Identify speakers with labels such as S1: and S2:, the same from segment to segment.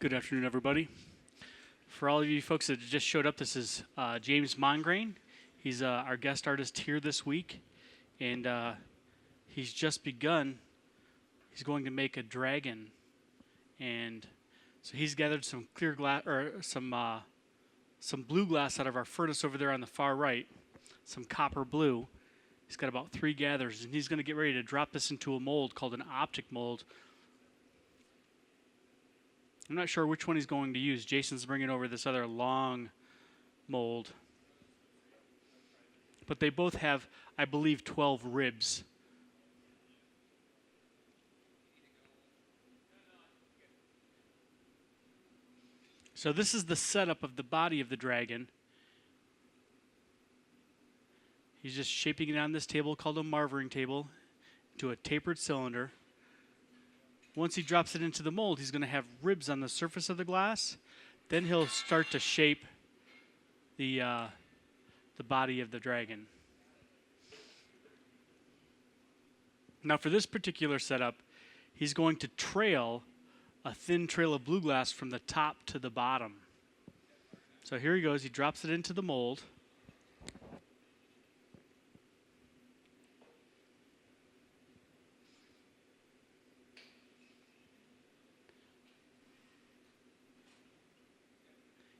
S1: Good afternoon, everybody. For all of you folks that just showed up, this is James Mongrain. He's our guest artist here this week, and he's just begun. He's going to make a dragon, and so he's gathered some clear glass or some blue glass out of our furnace over there on the far right, some copper blue. He's got about 3 gathers, and he's going to get ready to drop this into a mold called an optic mold. I'm not sure which one he's going to use. Jason's bringing over this other long mold. But they both have, I believe, 12 ribs. So this is the setup of the body of the dragon. He's just shaping it on this table called a Mongrain table into a tapered cylinder. Once he drops it into the mold, he's going to have ribs on the surface of the glass. Then he'll start to shape the body of the dragon. Now for this particular setup, he's going to trail a thin trail of blue glass from the top to the bottom. So here he goes. He drops it into the mold.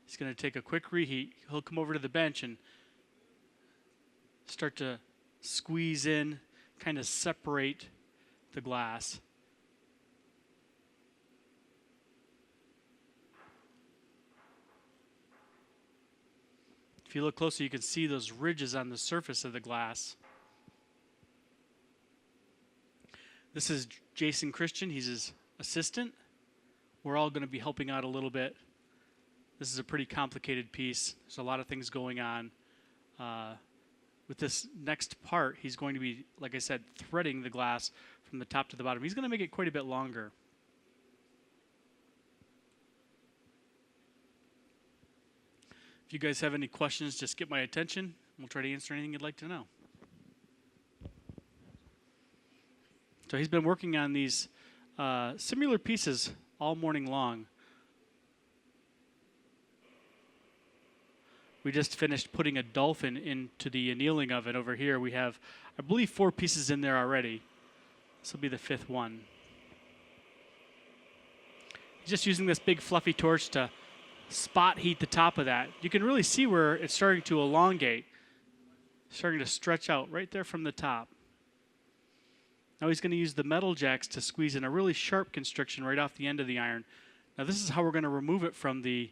S1: He's going to take a quick reheat. He'll come over to the bench and start to squeeze in, kind of separate the glass. If you look closely, you can see those ridges on the surface of the glass. This is Jason Christian. He's his assistant. We're all going to be helping out a little bit. This is a pretty complicated piece. There's a lot of things going on. With this next part, he's going to be, like I said, threading the glass from the top to the bottom. He's going to make it quite a bit longer. If you guys have any questions, just get my attention. We'll try to answer anything you'd like to know. So he's been working on these similar pieces all morning long. We just finished putting a dolphin into the annealing oven over here. We have, I believe, 4 pieces in there already. This will be the 5th one. He's just using this big fluffy torch to spot heat the top of that. You can really see where it's starting to elongate, starting to stretch out right there from the top. Now he's going to use the metal jacks to squeeze in a really sharp constriction right off the end of the iron. Now this is how we're going to remove it from the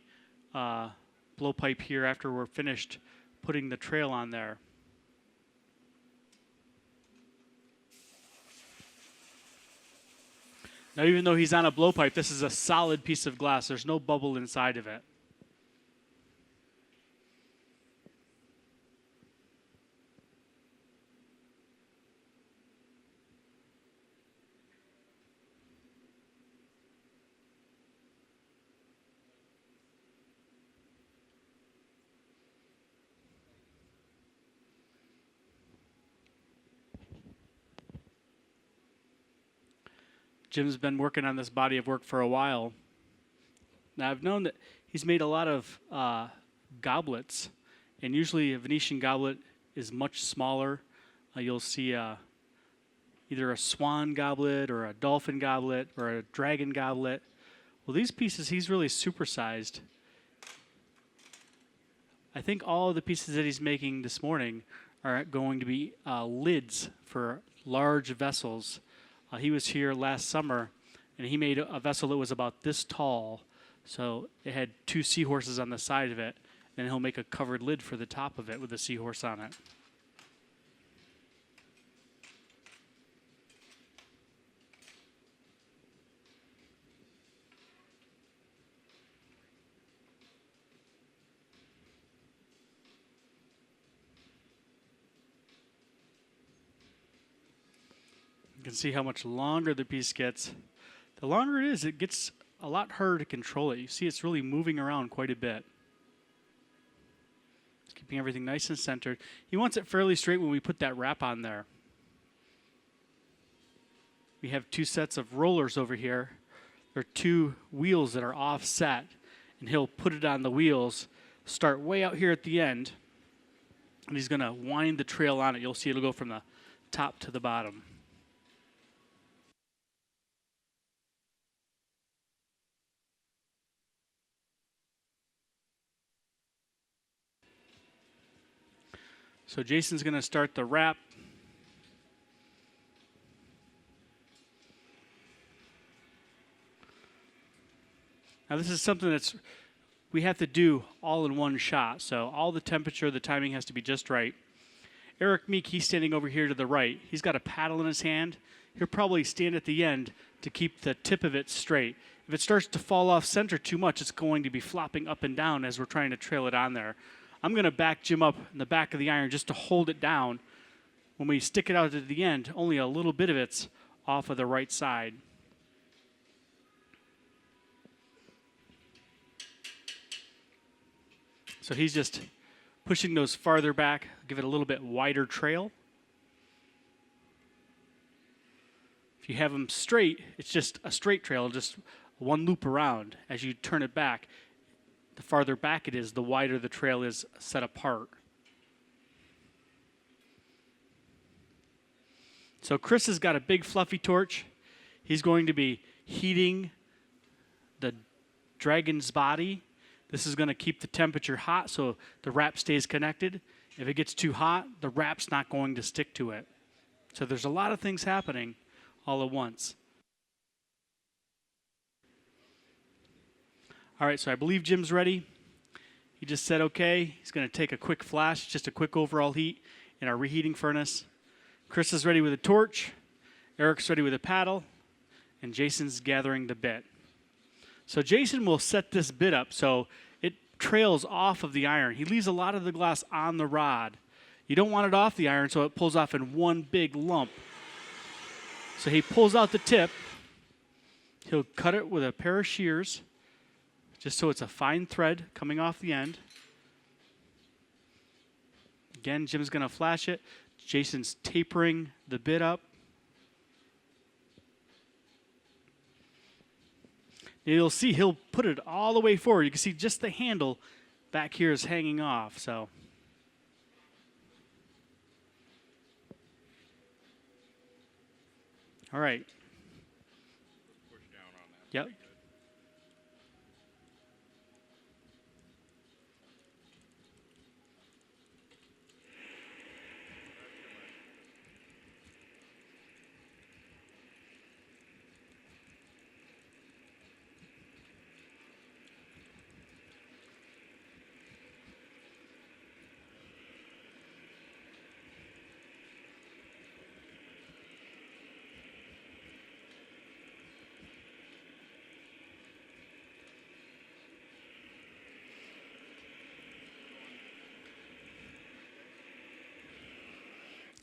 S1: blowpipe here after we're finished putting the trail on there. Now even though he's on a blowpipe, this is a solid piece of glass. There's no bubble inside of it. Jim's been working on this body of work for a while. Now I've known that he's made a lot of goblets, and usually a Venetian goblet is much smaller. You'll see either a swan goblet or a dolphin goblet or a dragon goblet. Well, these pieces he's really supersized. I think all of the pieces that he's making this morning are going to be lids for large vessels. He was here last summer, and he made a vessel that was about this tall. So it had 2 seahorses on the side of it, and he'll make a covered lid for the top of it with a seahorse on it. You can see how much longer the piece gets. The longer it is, it gets a lot harder to control it. You see it's really moving around quite a bit. It's keeping everything nice and centered. He wants it fairly straight when we put that wrap on there. We have 2 sets of rollers over here there are two wheels that are offset, and he'll put it on the wheels, start way out here at the end, and he's going to wind the trail on it. You'll see it'll go from the top to the bottom. So Jason's going to start the wrap. Now this is something that's we have to do all in one shot. So all the temperature, the timing has to be just right. Eric Meek, he's standing over here to the right. He's got a paddle in his hand. He'll probably stand at the end to keep the tip of it straight. If it starts to fall off center too much, it's going to be flopping up and down as we're trying to trail it on there. I'm going to back Jim up in the back of the iron just to hold it down. When we stick it out at the end, only a little bit of it's off of the right side. So he's just pushing those farther back, give it a little bit wider trail. If you have them straight, it's just a straight trail, just one loop around. As you turn it back, the farther back it is, the wider the trail is set apart. So Chris has got a big fluffy torch. He's going to be heating the dragon's body. This is going to keep the temperature hot so the wrap stays connected. If it gets too hot, the wrap's not going to stick to it. So there's a lot of things happening all at once. All right, so I believe Jim's ready. He just said okay. He's going to take a quick flash, just a quick overall heat in our reheating furnace. Chris is ready with a torch. Eric's ready with a paddle. And Jason's gathering the bit. So Jason will set this bit up so it trails off of the iron. He leaves a lot of the glass on the rod. You don't want it off the iron so it pulls off in one big lump. So he pulls out the tip. He'll cut it with a pair of shears, just so it's a fine thread coming off the end. Again, Jim's going to flash it. Jason's tapering the bit up. And you'll see he'll put it all the way forward. You can see just the handle back here is hanging off. So, all right.
S2: Push down on that.
S1: Yep.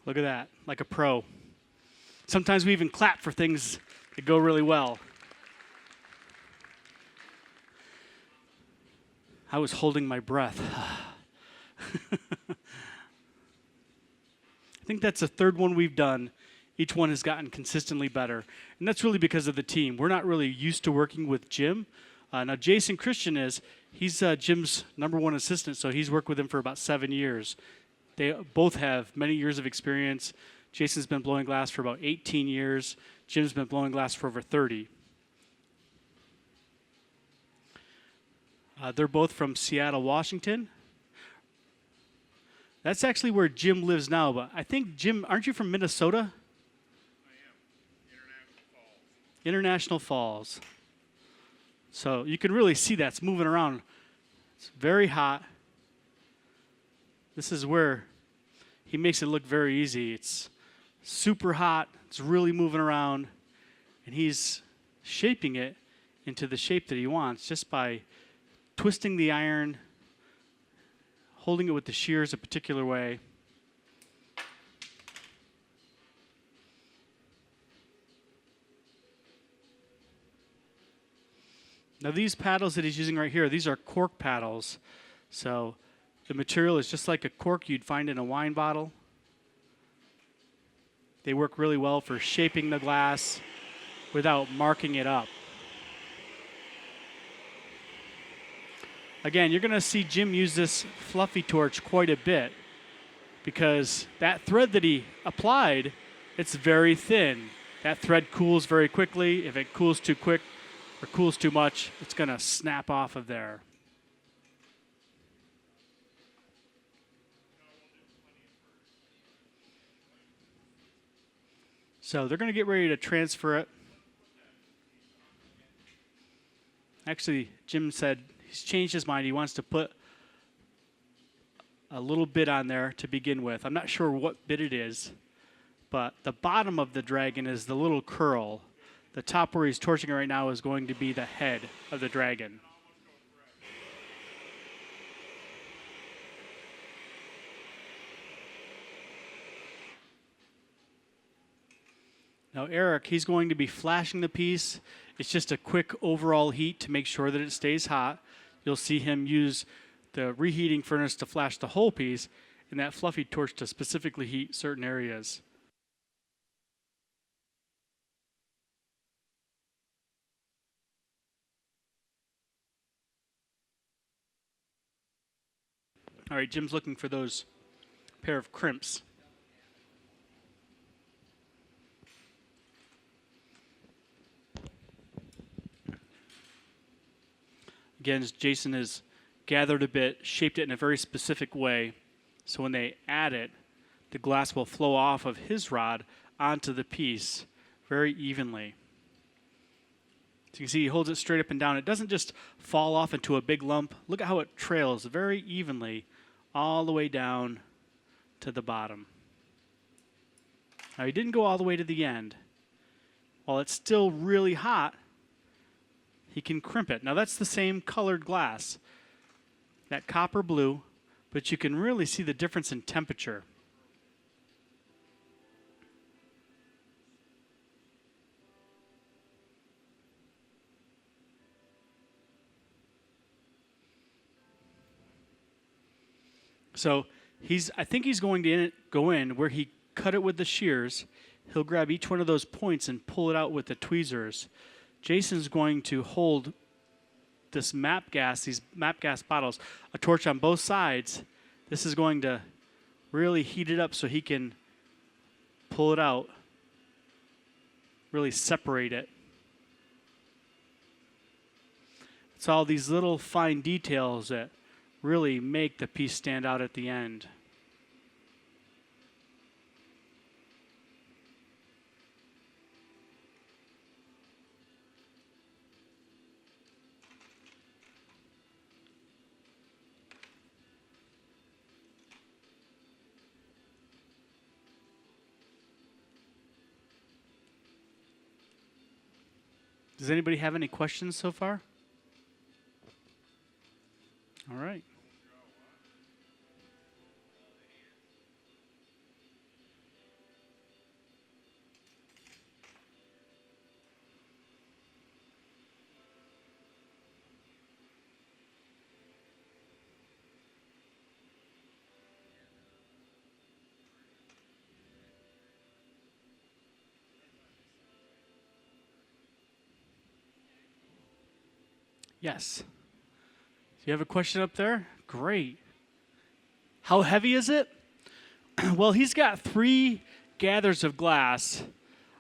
S1: Look at that, like a pro. Sometimes we even clap for things that go really well. I was holding my breath. I think that's the third one we've done. Each one has gotten consistently better. And that's really because of the team. We're not really used to working with Jim. Now, Jason Christian he's Jim's #1 assistant, so he's worked with him for about 7 years. They both have many years of experience. Jason's been blowing glass for about 18 years. Jim's been blowing glass for over 30. They're both from Seattle, Washington. That's actually where Jim lives now, but I think, Jim, aren't you from Minnesota?
S2: I am. International Falls.
S1: International Falls. So you can really see that's moving around. It's very hot. This is where he makes it look very easy. It's super hot. It's really moving around. And he's shaping it into the shape that he wants just by twisting the iron, holding it with the shears a particular way. Now these paddles that he's using right here, these are cork paddles. So the material is just like a cork you'd find in a wine bottle. They work really well for shaping the glass without marking it up. Again, you're going to see Jim use this fluffy torch quite a bit because that thread that he applied, it's very thin. That thread cools very quickly. If it cools too quick or cools too much, it's going to snap off of there. So they're going to get ready to transfer it. Actually, Jim said he's changed his mind. He wants to put a little bit on there to begin with. I'm not sure what bit it is, but the bottom of the dragon is the little curl. The top where he's torching it right now is going to be the head of the dragon. Now Eric, he's going to be flashing the piece. It's just a quick overall heat to make sure that it stays hot. You'll see him use the reheating furnace to flash the whole piece and that fluffy torch to specifically heat certain areas. All right, Jim's looking for those pair of crimps. Again, Jason has gathered a bit, shaped it in a very specific way, so when they add it, the glass will flow off of his rod onto the piece very evenly. So you can see he holds it straight up and down. It doesn't just fall off into a big lump. Look at how it trails very evenly all the way down to the bottom. Now he didn't go all the way to the end. While it's still really hot, he can crimp it. Now that's the same colored glass, that copper blue, but you can really see the difference in temperature. So I think he's going to go in where he cut it with the shears. He'll grab each one of those points and pull it out with the tweezers. Jason's going to hold this these MAP gas bottles, a torch on both sides. This is going to really heat it up so he can pull it out, really separate it. It's all these little fine details that really make the piece stand out at the end. Does anybody have any questions so far? All right. Yes. Do you have a question up there? Great. How heavy is it? Well, he's got 3 gathers of glass.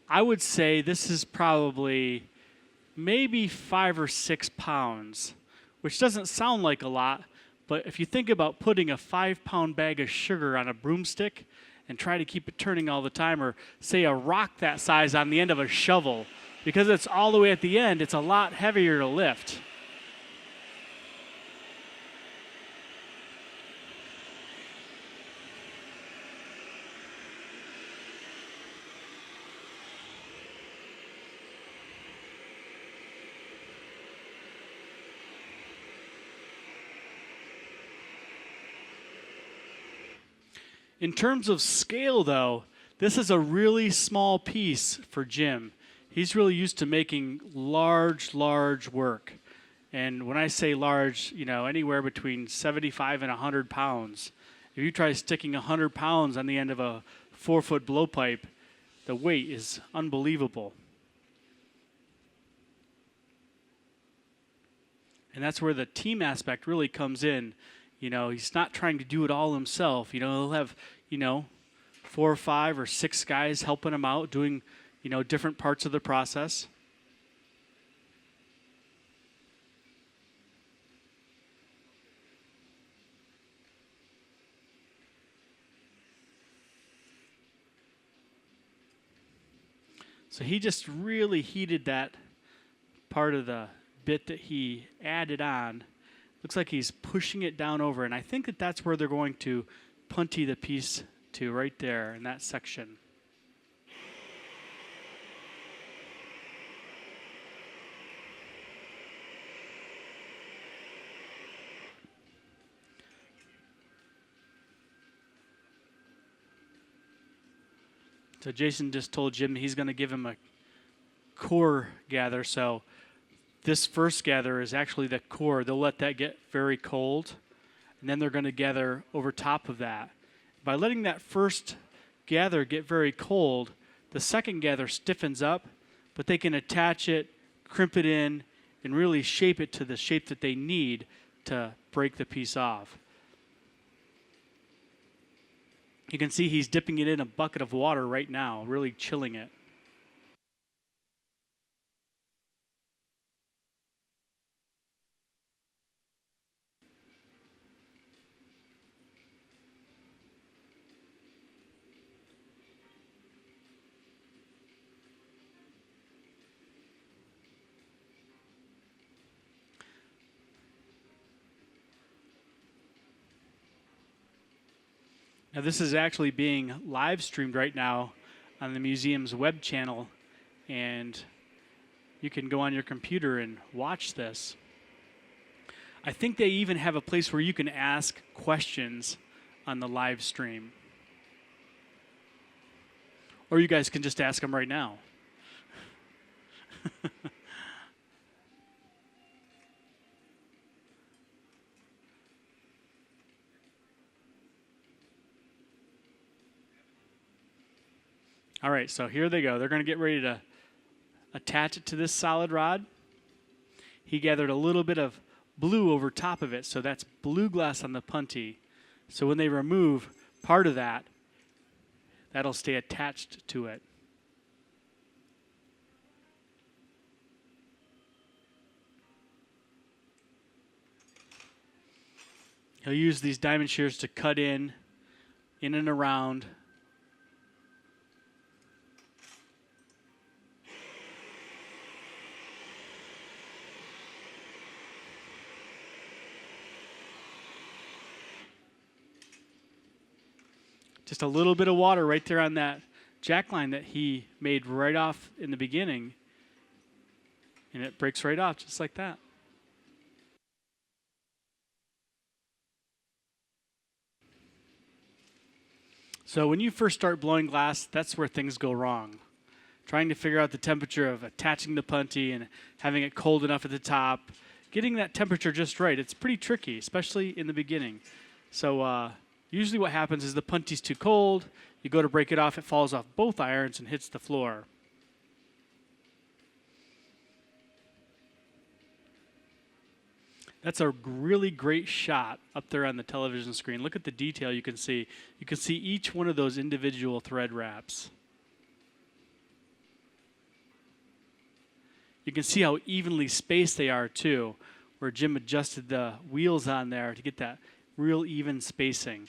S1: I would say this is probably maybe 5 or 6 pounds, which doesn't sound like a lot, but if you think about putting a 5-pound bag of sugar on a broomstick and try to keep it turning all the time, or say a rock that size on the end of a shovel, because it's all the way at the end, it's a lot heavier to lift. In terms of scale, though, this is a really small piece for Jim. He's really used to making large work. And when I say large, anywhere between 75 and 100 pounds. If you try sticking 100 pounds on the end of a 4-foot blowpipe, the weight is unbelievable. And that's where the team aspect really comes in. He's not trying to do it all himself. He'll have, 4 or 5 or 6 guys helping him out doing, different parts of the process. So he just really heated that part of the bit that he added on. Looks like he's pushing it down over, and I think that that's where they're going to punty the piece to, right there in that section. So Jason just told Jim he's going to give him a core gather. So this first gather is actually the core. They'll let that get very cold, and then they're going to gather over top of that. By letting that first gather get very cold, the second gather stiffens up, but they can attach it, crimp it in, and really shape it to the shape that they need to break the piece off. You can see he's dipping it in a bucket of water right now, really chilling it. Now, this is actually being live streamed right now on the museum's web channel, and you can go on your computer and watch this. I think they even have a place where you can ask questions on the live stream. Or you guys can just ask them right now. All right, so here they go. They're going to get ready to attach it to this solid rod. He gathered a little bit of blue over top of it, so that's blue glass on the punty. So when they remove part of that, that'll stay attached to it. He'll use these diamond shears to cut in and around. Just a little bit of water right there on that jack line that he made right off in the beginning. And it breaks right off just like that. So when you first start blowing glass, that's where things go wrong. Trying to figure out the temperature of attaching the punty and having it cold enough at the top. Getting that temperature just right. It's pretty tricky, especially in the beginning. So usually what happens is the punty's too cold. You go to break it off, it falls off both irons and hits the floor. That's a really great shot up there on the television screen. Look at the detail you can see. You can see each one of those individual thread wraps. You can see how evenly spaced they are too, where Jim adjusted the wheels on there to get that real even spacing.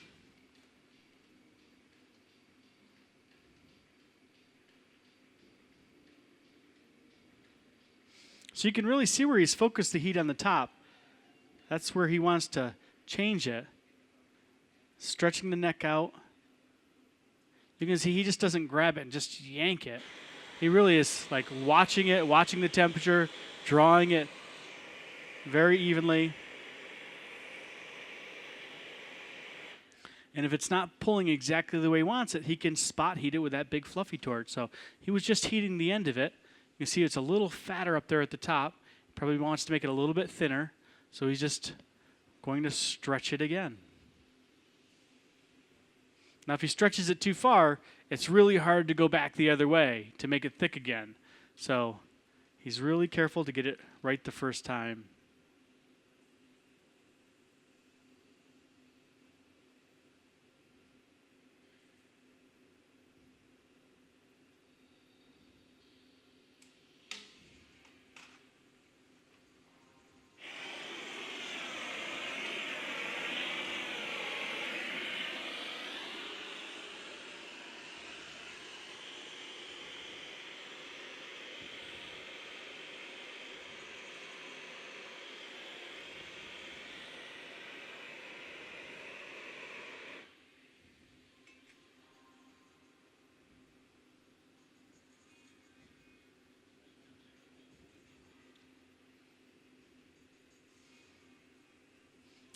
S1: So you can really see where he's focused the heat on the top. That's where he wants to change it. Stretching the neck out. You can see he just doesn't grab it and just yank it. He really is like watching it, watching the temperature, drawing it very evenly. And if it's not pulling exactly the way he wants it, he can spot heat it with that big fluffy torch. So he was just heating the end of it. You can see it's a little fatter up there at the top. Probably wants to make it a little bit thinner. So he's just going to stretch it again. Now, if he stretches it too far, it's really hard to go back the other way to make it thick again. So he's really careful to get it right the first time.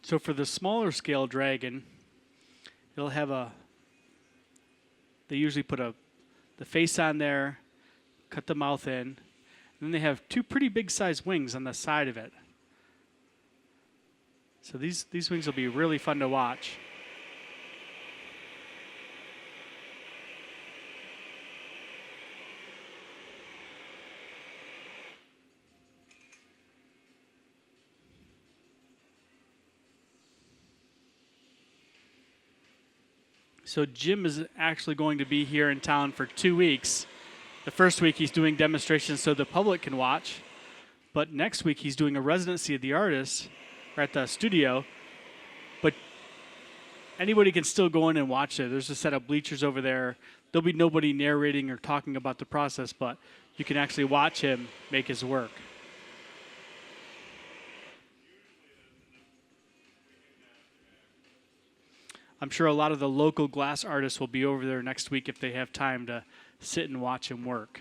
S1: So for the smaller scale dragon, it'll have they usually put the face on there, cut the mouth in, and then they have two pretty big sized wings on the side of it. So these wings will be really fun to watch. So Jim is actually going to be here in town for 2 weeks. The first week he's doing demonstrations so the public can watch. But next week he's doing a residency at the artist, or at the studio. But anybody can still go in and watch it. There's a set of bleachers over there. There'll be nobody narrating or talking about the process, but you can actually watch him make his work. I'm sure a lot of the local glass artists will be over there next week if they have time to sit and watch him work.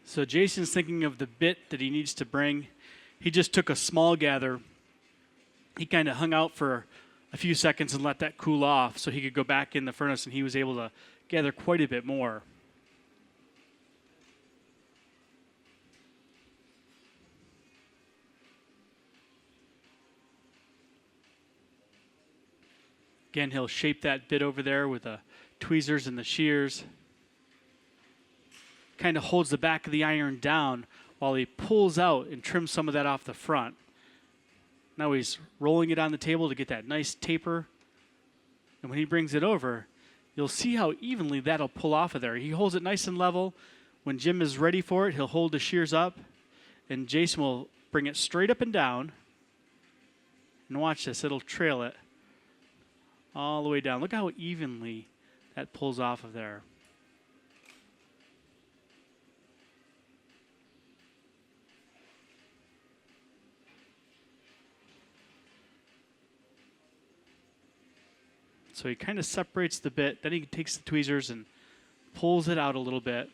S1: So Jason's thinking of the bit that he needs to bring. He just took a small gather. He kind of hung out for a few seconds and let that cool off so he could go back in the furnace, and he was able to gather quite a bit more. Again, he'll shape that bit over there with the tweezers and the shears. Kind of holds the back of the iron down while he pulls out and trims some of that off the front. Now he's rolling it on the table to get that nice taper. And when he brings it over, you'll see how evenly that'll pull off of there. He holds it nice and level. When Jim is ready for it, he'll hold the shears up, and Jason will bring it straight up and down. And watch this, it'll trail it all the way down. Look how evenly that pulls off of there. So he kind of separates the bit, then he takes the tweezers and pulls it out a little bit.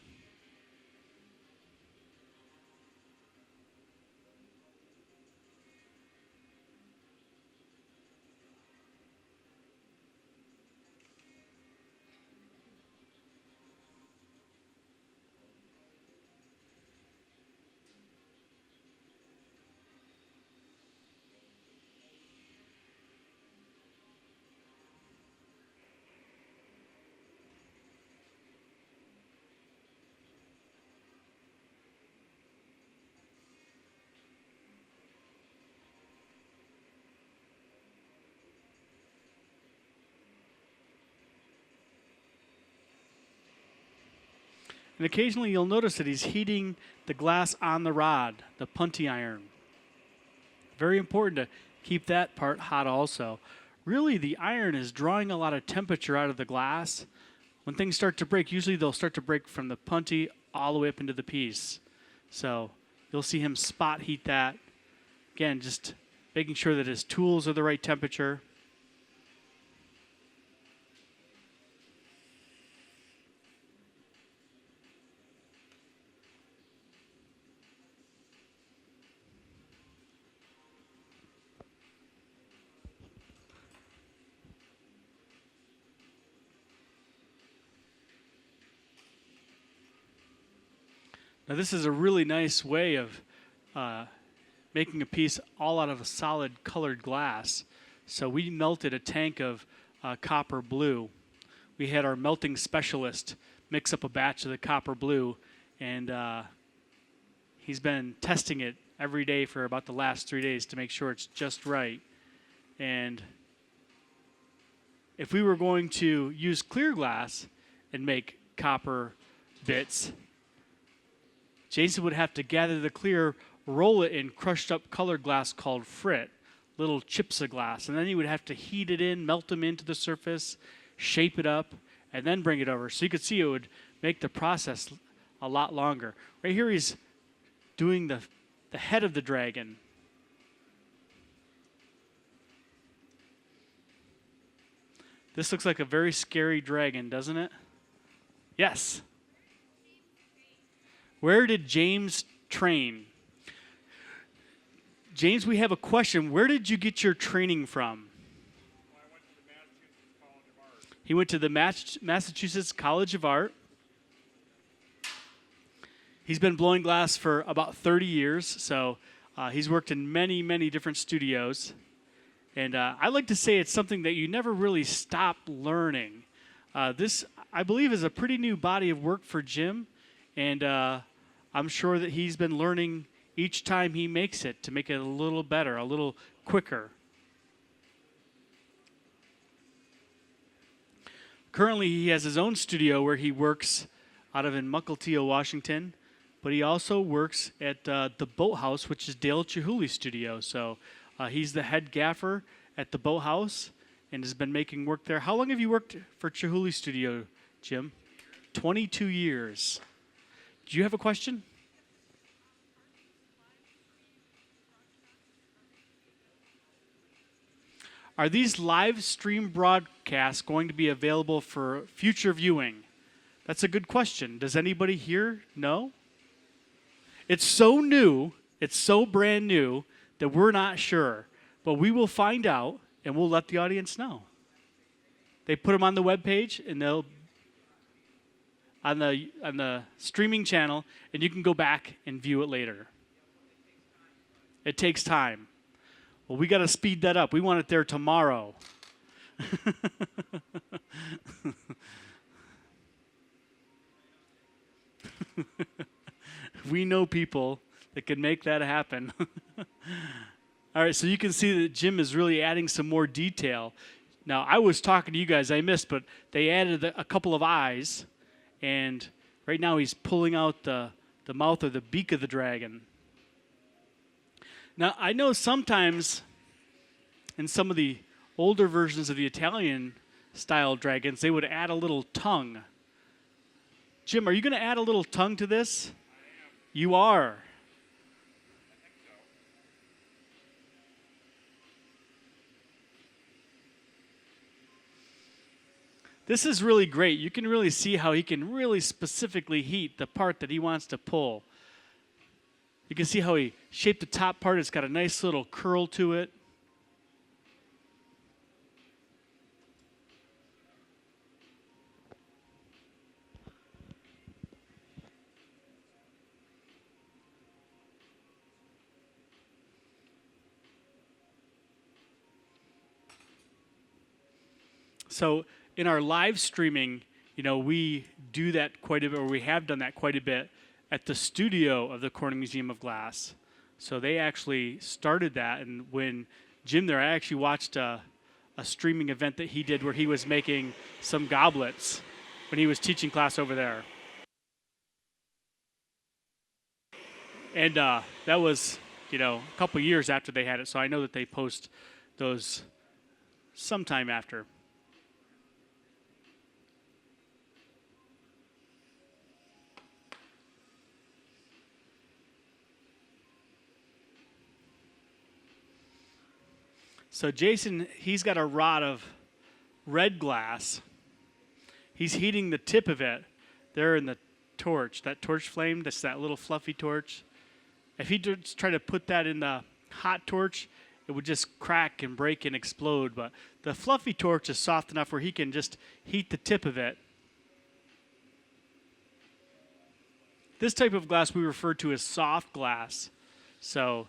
S1: And occasionally you'll notice that he's heating the glass on the rod, the punty iron. Very important to keep that part hot also. Really, the iron is drawing a lot of temperature out of the glass. When things start to break, usually they'll start to break from the punty all the way up into the piece. So you'll see him spot heat that. Again, just making sure that his tools are the right temperature. Now this is a really nice way of making a piece all out of a solid colored glass. So we melted a tank of copper blue. We had our melting specialist mix up a batch of the copper blue, and he's been testing it every day for about the last 3 days to make sure it's just right. And if we were going to use clear glass and make copper bits, Jason would have to gather the clear, roll it in crushed up colored glass called frit, little chips of glass, and then he would have to heat it in, melt them into the surface, shape it up, and then bring it over. So you could see it would make the process a lot longer. Right here he's doing the head of the dragon. This looks like a very scary dragon, doesn't it? Yes. Where did James train? James, we have a question. Where did you get your training from?
S2: Well, I went to the Massachusetts College of Art.
S1: He went to the Massachusetts College of Art. He's been blowing glass for about 30 years, so he's worked in many, many different studios. And I like to say it's something that you never really stop learning. This, I believe, is a pretty new body of work for Jim, and I'm sure that he's been learning each time he makes it to make it a little better, a little quicker. Currently, he has his own studio where he works out of in Mukilteo, Washington, but he also works at the Boathouse, which is Dale Chihuli's studio. So he's the head gaffer at the Boathouse and has been making work there. How long have you worked for Chihuli's studio, Jim? 22 years. Do you have a question? Are these live stream broadcasts going to be available for future viewing? That's a good question. Does anybody here know? It's so new, it's so brand new that we're not sure. But we will find out and we'll let the audience know. They put them on the webpage and they'll on the streaming channel, and you can go back and view it later. It takes time. Well, we got to speed that up. We want it there tomorrow. We know people that can make that happen. All right, so you can see that Jim is really adding some more detail. Now, I was talking to you guys, I missed, but they added a couple of eyes, and right now he's pulling out the mouth or the beak of the dragon. Now, I know sometimes in some of the older versions of the Italian-style dragons, they would add a little tongue. Jim, are you going to add a little tongue to this?
S2: I am.
S1: You are.
S2: I think so.
S1: This is really great. You can really see how he can really specifically heat the part that he wants to pull. You can see how he shaped the top part. It's got a nice little curl to it. So in our live streaming, we do that quite a bit, or we have done that quite a bit at the studio of the Corning Museum of Glass. So they actually started that, and when Jim there, I actually watched a streaming event that he did where he was making some goblets when he was teaching class over there. And that was, a couple years after they had it, so I know that they post those sometime after. So Jason, he's got a rod of red glass. He's heating the tip of it there in the torch, that torch flame, that's that little fluffy torch. If he just tried to put that in the hot torch, it would just crack and break and explode. But the fluffy torch is soft enough where he can just heat the tip of it. This type of glass we refer to as soft glass. So,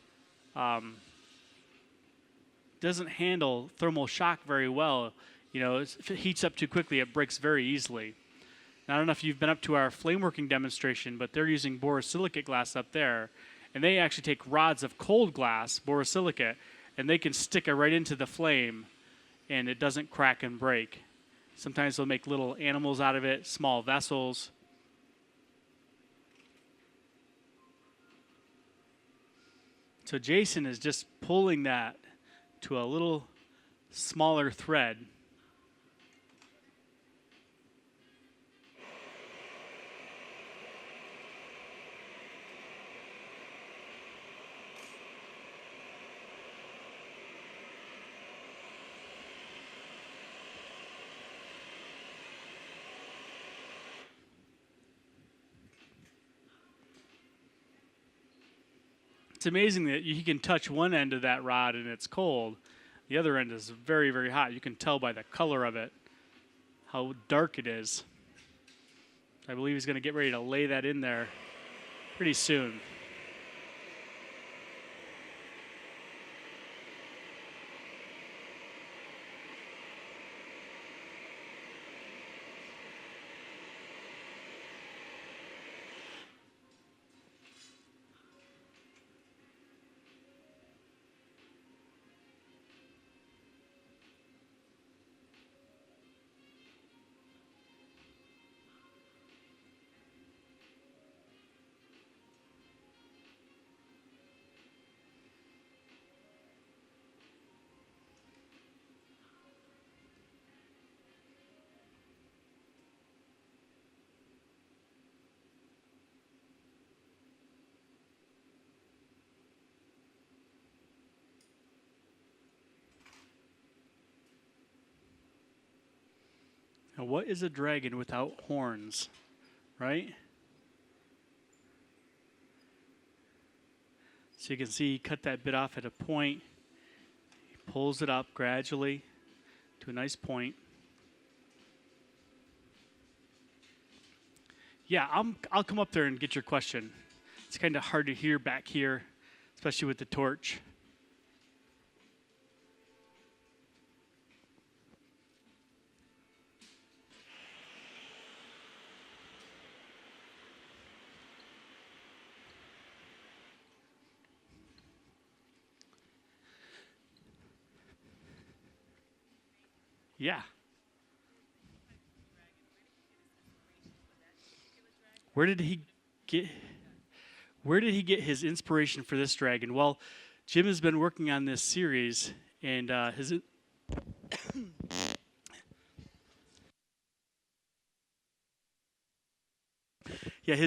S1: doesn't handle thermal shock very well. If it heats up too quickly, it breaks very easily. Now, I don't know if you've been up to our flame working demonstration, but they're using borosilicate glass up there. And they actually take rods of cold glass, borosilicate, and they can stick it right into the flame, and it doesn't crack and break. Sometimes they'll make little animals out of it, small vessels. So Jason is just pulling that to a little smaller thread. It's amazing that he can touch one end of that rod and it's cold. The other end is very, very hot. You can tell by the color of it how dark it is. I believe he's going to get ready to lay that in there pretty soon. Now, what is a dragon without horns, right? So you can see he cut that bit off at a point. He pulls it up gradually to a nice point. Yeah, I'll come up there and get your question. It's kind of hard to hear back here, especially with the torch. Yeah. Where did he get his inspiration for this dragon? Well, Jim has been working on this series, and his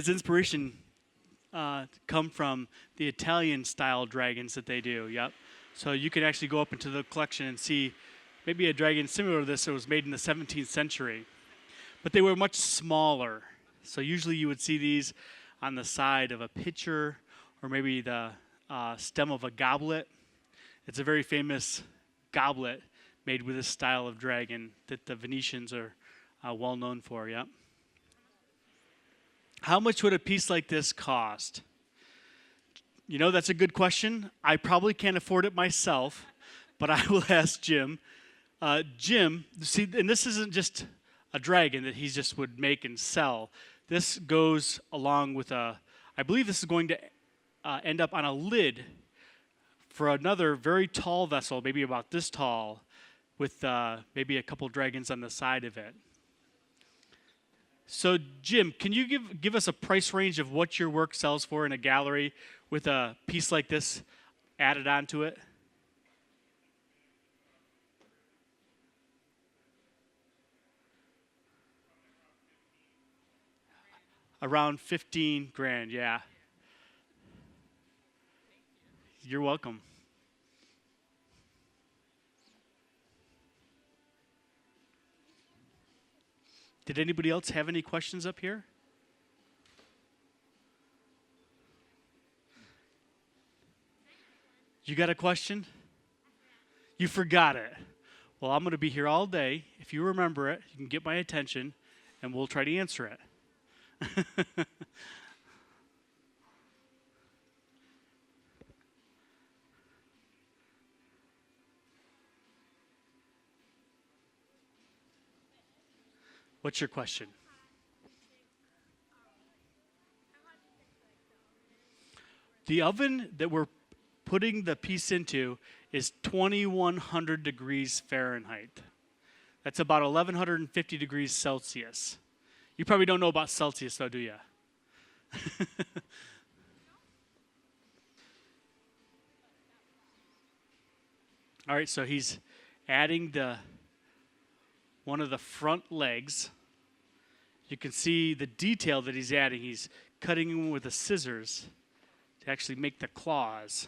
S1: inspiration come from the Italian style dragons that they do. Yep. So you can actually go up into the collection and see maybe a dragon similar to this that was made in the 17th century, but they were much smaller. So usually you would see these on the side of a pitcher or maybe the stem of a goblet. It's a very famous goblet made with this style of dragon that the Venetians are well known for. Yep. How much would a piece like this cost? You know, that's a good question. I probably can't afford it myself, but I will ask Jim. Jim, see, and this isn't just a dragon that he just would make and sell. This goes along with I believe this is going to end up on a lid for another very tall vessel, maybe about this tall, with maybe a couple dragons on the side of it. So, Jim, can you give us a price range of what your work sells for in a gallery with a piece like this added onto it? Around 15 grand, yeah. You're welcome. Did anybody else have any questions up here? You got a question? You forgot it. Well, I'm going to be here all day. If you remember it, you can get my attention, and we'll try to answer it. What's your question? The oven that we're putting the piece into is 2100 degrees Fahrenheit. That's about 1150 degrees Celsius. You probably don't know about Celsius, though, do you? All right, so he's adding one of the front legs. You can see the detail that he's adding. He's cutting them with the scissors to actually make the claws.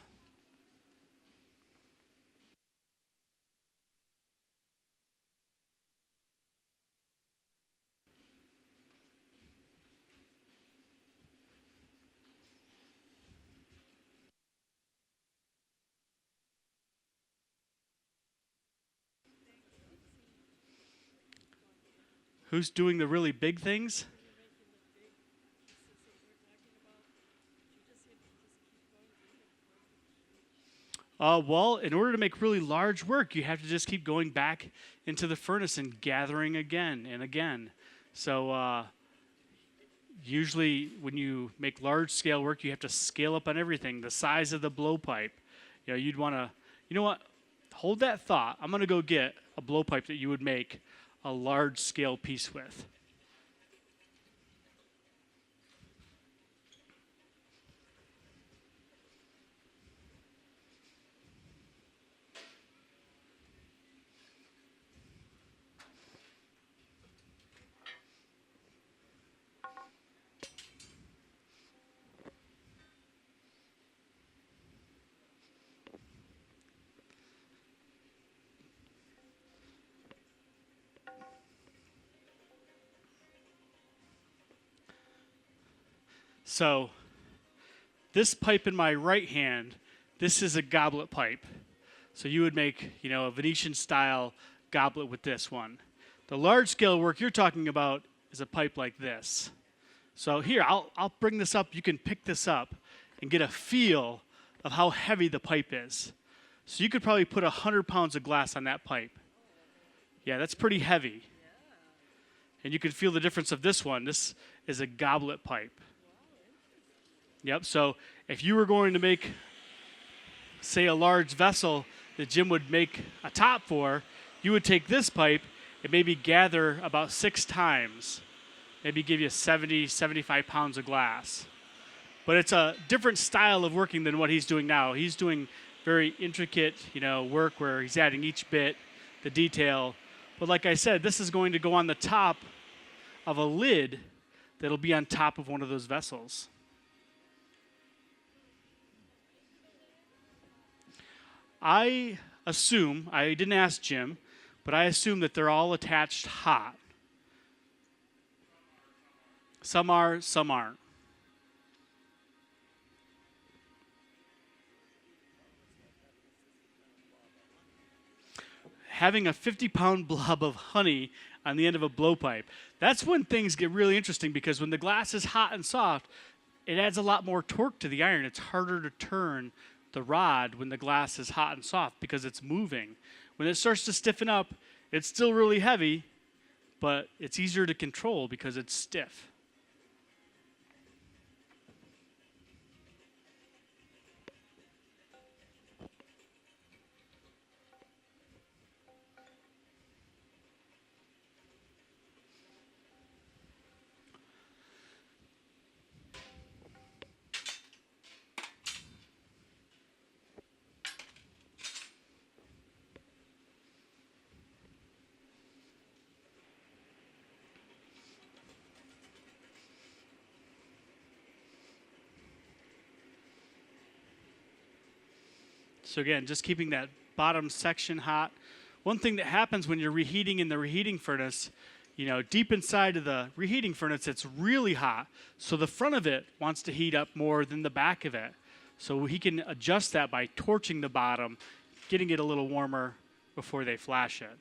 S1: Who's doing the really big things? Well, in order to make really large work, you have to just keep going back into the furnace and gathering again and again. So usually when you make large scale work, you have to scale up on everything. The size of the blowpipe. You'd want to, you know what? Hold that thought. I'm going to go get a blowpipe that you would make a large scale piece with. So this pipe in my right hand, this is a goblet pipe. So you would make, a Venetian style goblet with this one. The large scale work you're talking about is a pipe like this. So here, I'll bring this up. You can pick this up and get a feel of how heavy the pipe is. So you could probably put 100 pounds of glass on that pipe. Yeah, that's pretty heavy. And you can feel the difference of this one. This is a goblet pipe. Yep, so if you were going to make, say, a large vessel that Jim would make a top for, you would take this pipe and maybe gather about 6 times. Maybe give you 70, 75 pounds of glass. But it's a different style of working than what he's doing now. He's doing very intricate, work where he's adding each bit, the detail. But like I said, this is going to go on the top of a lid that'll be on top of one of those vessels. I assume, I didn't ask Jim, but I assume that they're all attached hot. Some are, some aren't. Having a 50-pound blob of honey on the end of a blowpipe, that's when things get really interesting, because when the glass is hot and soft, it adds a lot more torque to the iron. It's harder to turn the rod when the glass is hot and soft because it's moving. When it starts to stiffen up, it's still really heavy, but it's easier to control because it's stiff. So again, just keeping that bottom section hot. One thing that happens when you're reheating in the reheating furnace, deep inside of the reheating furnace, it's really hot. So the front of it wants to heat up more than the back of it. So he can adjust that by torching the bottom, getting it a little warmer before they flash it.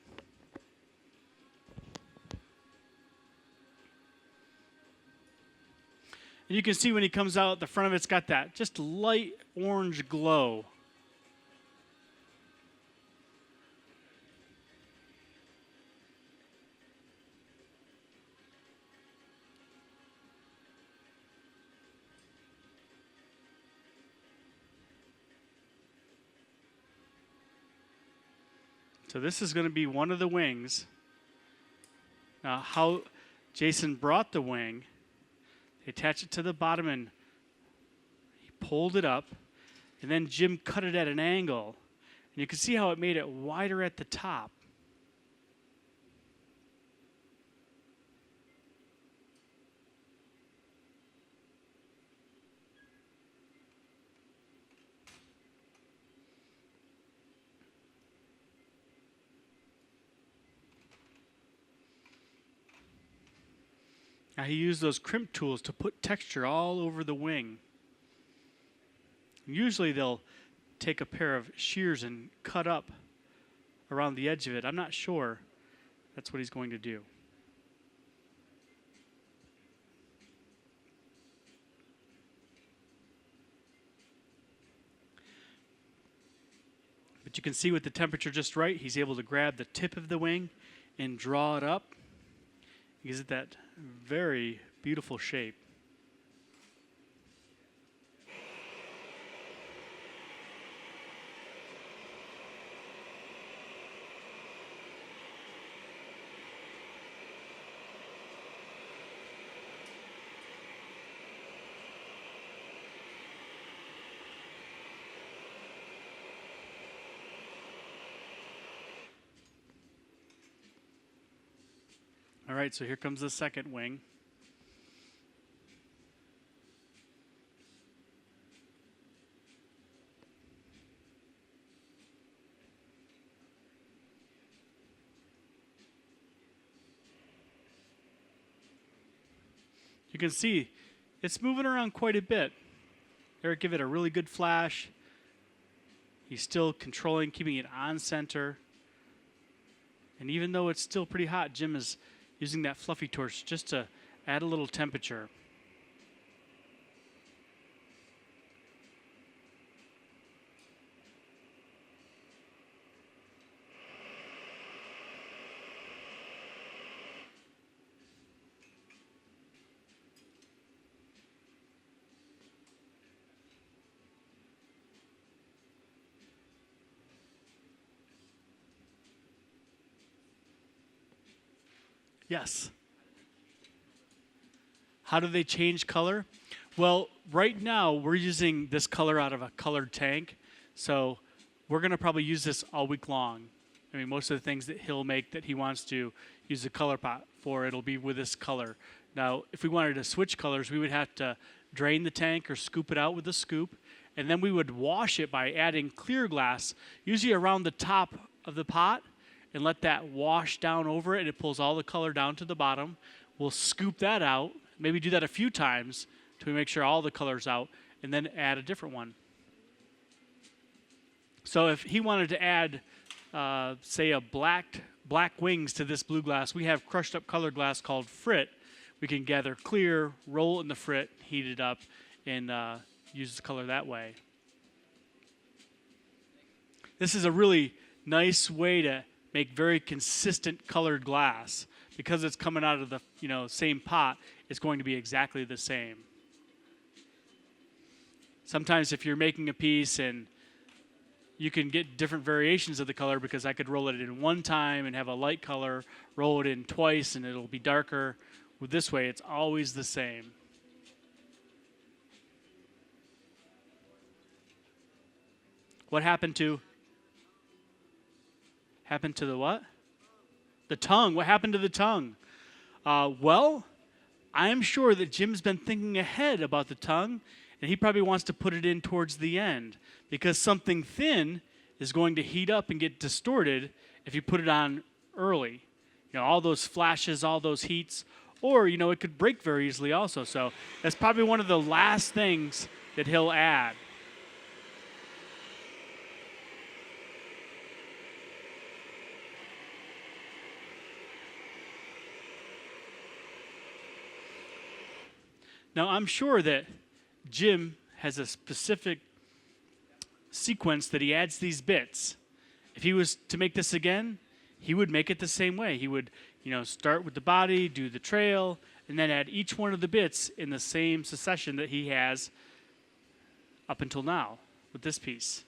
S1: And you can see when he comes out, the front of it's got that just light orange glow. So this is going to be one of the wings. Now, how Jason brought the wing, they attached it to the bottom and he pulled it up, and then Jim cut it at an angle. And you can see how it made it wider at the top. Now he used those crimp tools to put texture all over the wing. Usually they'll take a pair of shears and cut up around the edge of it. I'm not sure that's what he's going to do. But you can see with the temperature just right, he's able to grab the tip of the wing and draw it up. He gives it that very beautiful shape. All right, so here comes the second wing. You can see it's moving around quite a bit. Eric give it a really good flash. He's still controlling, keeping it on center. And even though it's still pretty hot, Jim is using that fluffy torch just to add a little temperature. Yes. How do they change color? Well, right now we're using this color out of a colored tank. So we're going to probably use this all week long. I mean, most of the things that he'll make that he wants to use a color pot for, it'll be with this color. Now, if we wanted to switch colors, we would have to drain the tank or scoop it out with a scoop. And then we would wash it by adding clear glass, usually around the top of the pot, and let that wash down over it, and it pulls all the color down to the bottom. We'll scoop that out, maybe do that a few times to make sure all the color's out, and then add a different one. So if he wanted to add, say, a black wings to this blue glass, we have crushed up colored glass called frit. We can gather clear, roll it in the frit, heat it up, and use the color that way. This is a really nice way to make very consistent colored glass. Because it's coming out of the same pot, it's going to be exactly the same. Sometimes if you're making a piece and you can get different variations of the color, because I could roll it in one time and have a light color, roll it in twice and it'll be darker. With this way, it's always the same. What happened to the what? The tongue. What happened to the tongue? Well, I'm sure that Jim's been thinking ahead about the tongue, and he probably wants to put it in towards the end, because something thin is going to heat up and get distorted if you put it on early. All those flashes, all those heats, or, it could break very easily also. So that's probably one of the last things that he'll add. Now, I'm sure that Jim has a specific sequence that he adds these bits. If he was to make this again, he would make it the same way. He would, start with the body, do the trail, and then add each one of the bits in the same succession that he has up until now with this piece.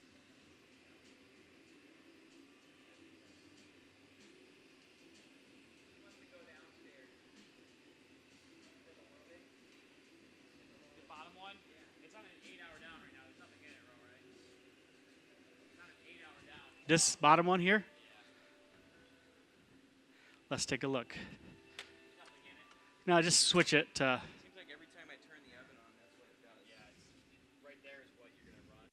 S1: This bottom one here? Let's take a look. No, just switch it to...
S3: Seems like every time I turn the oven on, that's what it does.
S1: Yeah, it's right there is what you're going to run.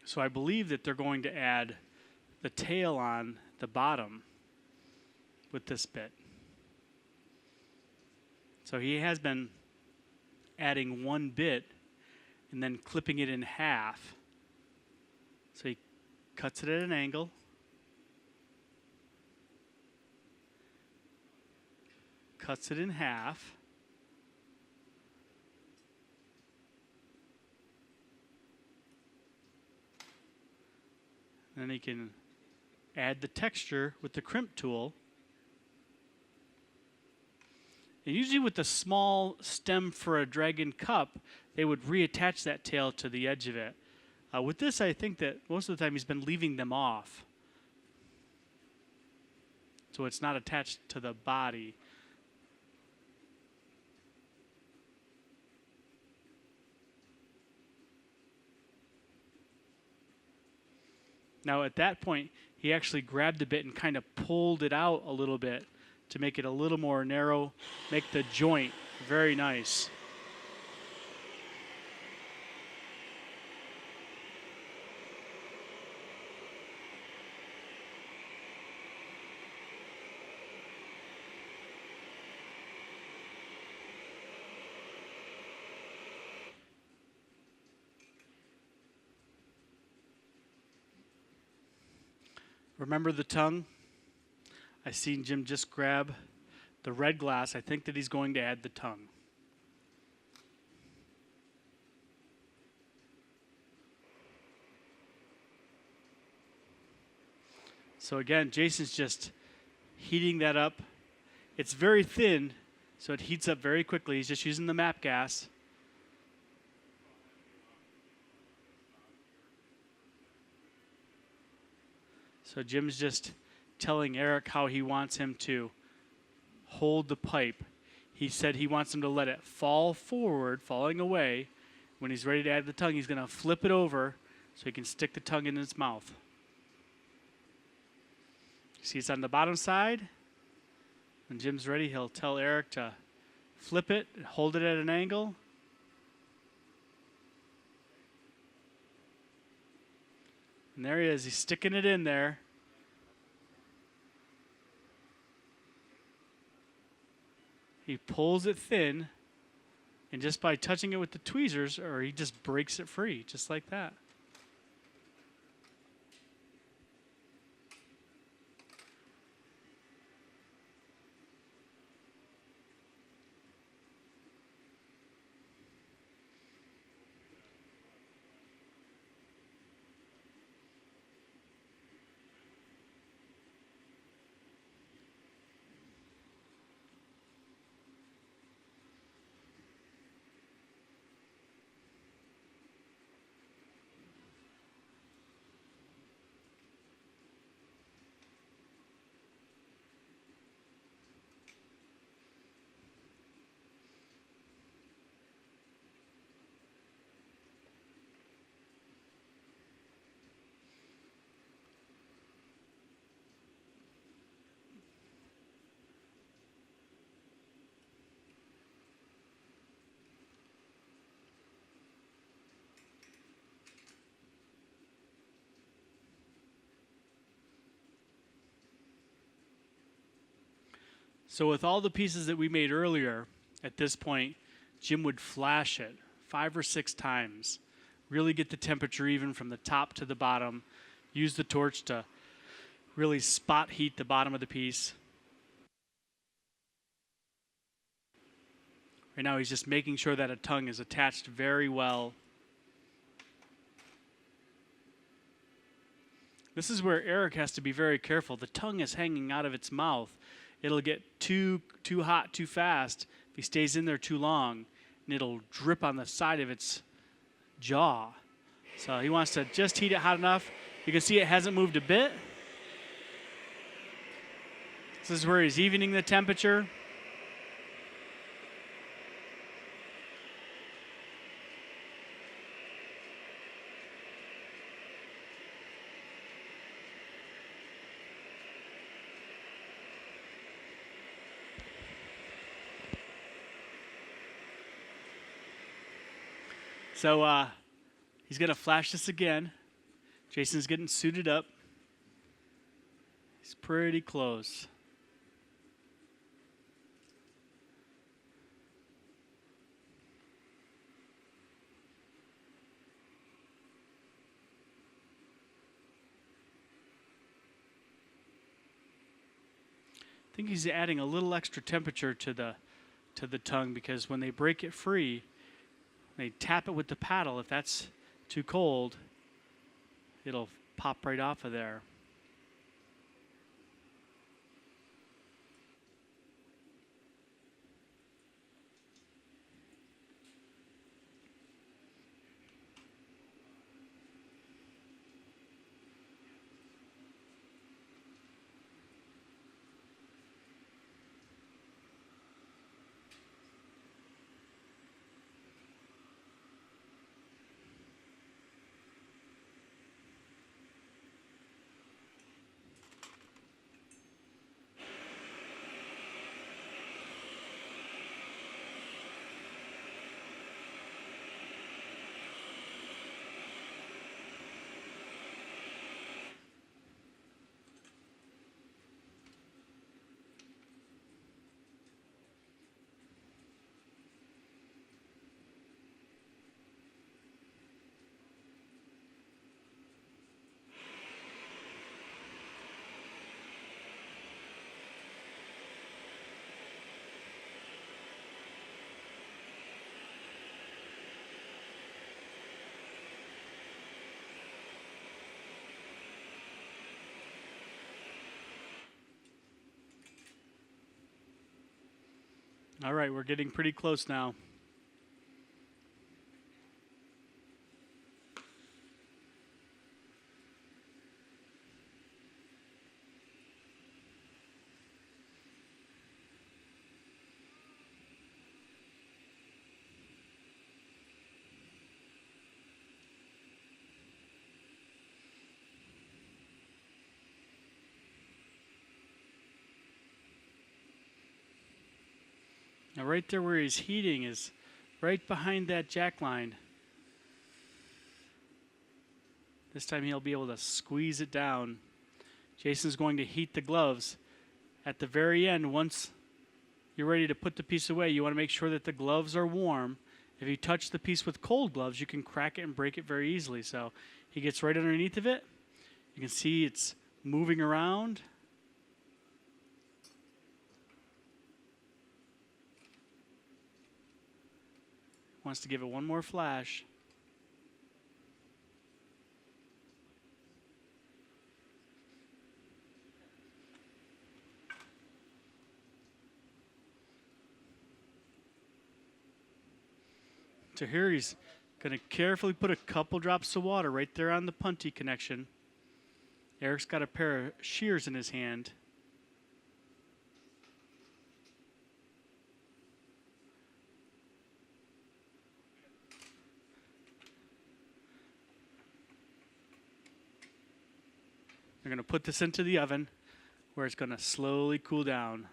S1: So I believe that they're going to add the tail on the bottom. with this bit. So he has been adding one bit and then clipping it in half. So he cuts it at an angle. Cuts it in half. And then he can add the texture with the crimp tool. And usually with the small stem for a dragon cup, they would reattach that tail to the edge of it. With this, I think that most of the time he's been leaving them off. So it's not attached to the body. Now at that point, he actually grabbed the bit and kind of pulled it out a little bit to make it a little more narrow, make the joint very nice. Remember the tongue? I seen Jim just grab the red glass. I think that he's going to add the tongue. So again, Jason's just heating that up. It's very thin, so it heats up very quickly. He's just using the map gas. So Jim's just telling Eric how he wants him to hold the pipe. He said he wants him to let it fall forward, falling away. When he's ready to add the tongue, he's going to flip it over so he can stick the tongue in his mouth. See, it's on the bottom side. When Jim's ready, he'll tell Eric to flip it, hold it at an angle. And there he is. He's sticking it in there. He pulls it thin, and just by touching it with the tweezers, or he just breaks it free, just like that. So with all the pieces that we made earlier, at this point, Jim would flash it 5 or 6 times. Really get the temperature even from the top to the bottom. Use the torch to really spot heat the bottom of the piece. Right now he's just making sure that a tongue is attached very well. This is where Eric has to be very careful. The tongue is hanging out of its mouth. It'll get too hot too fast if he stays in there too long, and it'll drip on the side of its jaw. So he wants to just heat it hot enough. You can see it hasn't moved a bit. This is where he's evening the temperature. So he's going to flash this again. Jason's getting suited up. He's pretty close. think he's adding a little extra temperature to the tongue, because when they break it free, they tap it with the paddle. If that's too cold, it'll pop right off of there. All right, we're getting pretty close now. Now right there where he's heating is right behind that jack line. This time he'll be able to squeeze it down. Jason's going to heat the gloves. At the very end, once you're ready to put the piece away, you want to make sure that the gloves are warm. If you touch the piece with cold gloves, you can crack it and break it very easily. So he gets right underneath of it. You can see it's moving around. Wants to give it one more flash. So here he's going to carefully put a couple drops of water right there on the punty connection. Eric's got a pair of shears in his hand. They're going to put this into the oven where it's going to slowly cool down.